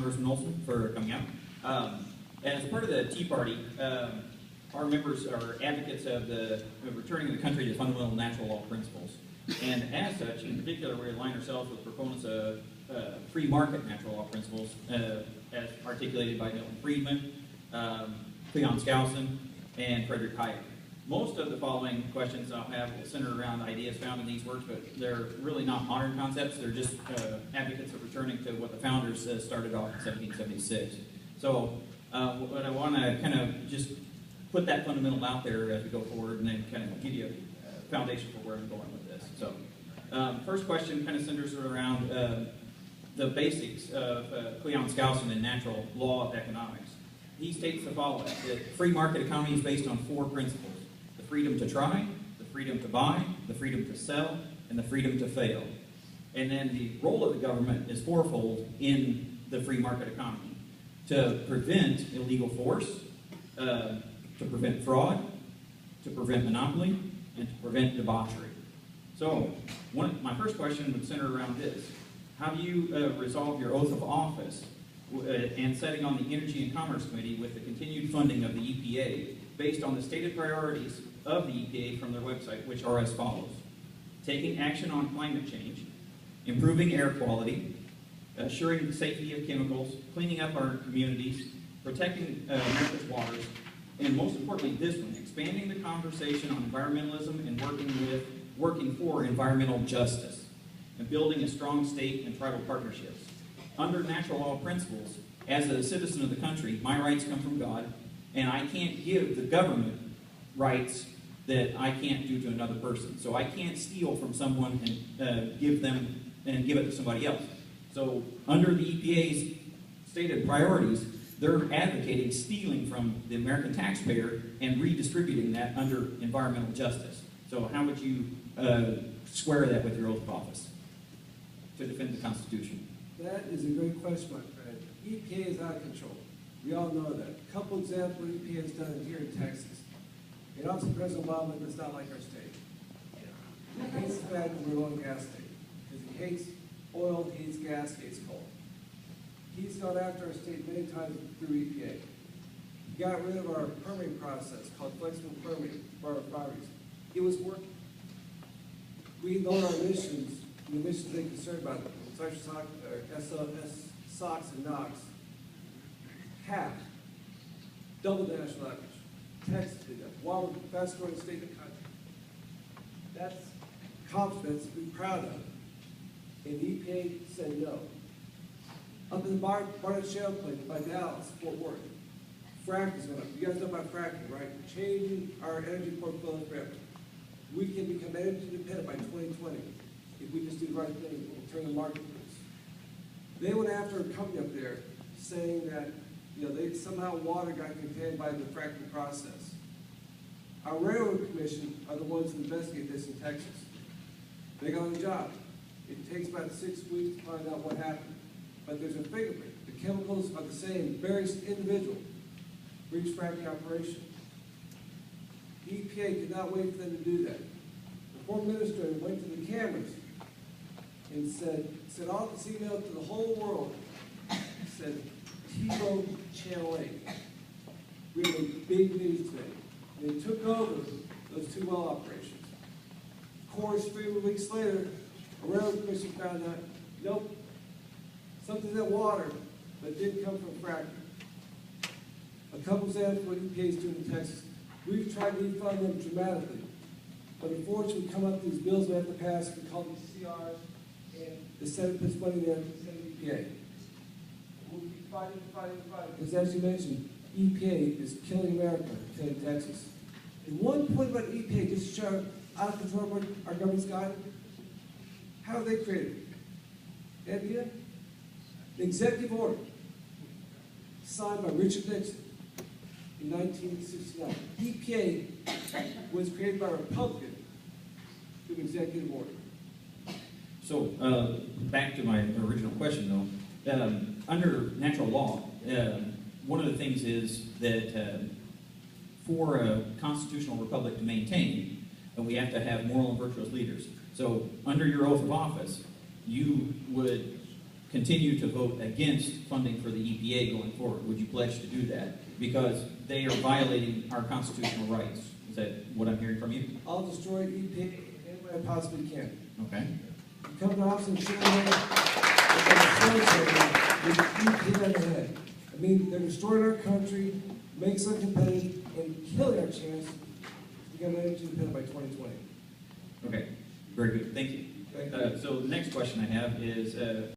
Congressman Olson, for coming out. As part of the Tea Party, our members are advocates of returning the country to fundamental natural law principles. And as such, in particular, we align ourselves with proponents of free market natural law principles, as articulated by Milton Friedman, Cleon Skousen, and Frederick Hayek. Most of the following questions I'll have will center around ideas found in these works, but they're really not modern concepts. They're just advocates of returning to what the founders started off in 1776. So what I want to kind of just put that fundamental out there as we go forward, and then kind of give you a foundation for where I'm going with this. So first question kind of centers around the basics of Cleon Skousen and natural law of economics. He states the following: that free market economy is based on four principles: the freedom to try, the freedom to buy, the freedom to sell, and the freedom to fail. And then the role of the government is fourfold in the free market economy: to prevent illegal force, to prevent fraud, to prevent monopoly, and to prevent debauchery. So my first question would center around this: how do you resolve your oath of office and setting on the Energy and Commerce Committee with the continued funding of the EPA based on the stated priorities of the EPA from their website, which are as follows: taking action on climate change, improving air quality, assuring the safety of chemicals, cleaning up our communities, protecting America's waters, and most importantly this one, expanding the conversation on environmentalism and working for environmental justice, and building a strong state and tribal partnerships. Under natural law principles, as a citizen of the country, my rights come from God, and I can't give the government rights that I can't do to another person. So I can't steal from someone and give it to somebody else. So under the EPA's stated priorities, they're advocating stealing from the American taxpayer and redistributing that under environmental justice. So how would you square that with your oath of office to defend the Constitution? That is a great question, my friend. EPA is out of control. We all know that. A couple examples of EPA has done here in Texas. And obviously President Obama does not like our state. He hates the fact that we're an oil and gas state. Because he hates oil, he hates gas, he hates coal. He's gone after our state many times through EPA. He got rid of our permitting process called flexible permitting for our refineries. It was working. We lowered our emissions, the emissions they're concerned about, SOx and NOx, half, double the national average. Texas did that. While we're the fastest growing state in the country. That's confidence to be proud of. And the EPA said no. Up in the Barnett Shale Play by Dallas, Fort Worth, fracking is going up. You guys know about fracking, right? Changing our energy portfolio forever. We can become energy independent by 2020 if we just do the right thing and turn the market loose. They went after a company up there saying that somehow water got contaminated by the fracking process. Our Railroad Commission are the ones who investigate this in Texas. They got on the job. It takes about 6 weeks to find out what happened. But there's a fingerprint. The chemicals are the same, various individual for each fracking operation. The EPA did not wait for them to do that. The former minister went to the cameras and sent all this email to the whole world. Said, T-Bone Channel 8. We have a big news today. And they took over those two well operations. Of course, 3 weeks later, a Railroad Commission found out, nope, something's in that water, but it didn't come from fracking. A couple examples of what EPA is doing in Texas. We've tried to defund them dramatically. But unfortunately, we come up with these bills we have to pass, we call them CRs, and the Senate puts money there to send EPA. We'll keep fighting. Because as you mentioned, EPA is killing America, killing Texas. And one point about EPA, just to show out of control what our government's got, how are they created? Any idea? An executive order signed by Richard Nixon in 1969. EPA was created by a Republican through an executive order. So back to my original question, though. Under natural law, one of the things is that for a constitutional republic to maintain, we have to have moral and virtuous leaders. So under your oath of office, you would continue to vote against funding for the EPA going forward? Would you pledge to do that? Because they are violating our constitutional rights. Is that what I'm hearing from you? I'll destroy EPA in any way I possibly can. Okay. You come to the office and show me EPA on the head. I mean, they're destroying our country, making us uncompetitive, and killing our chance to become energy independent by 2020. Okay. Very good. Thank you. Thank you. So the next question I have is,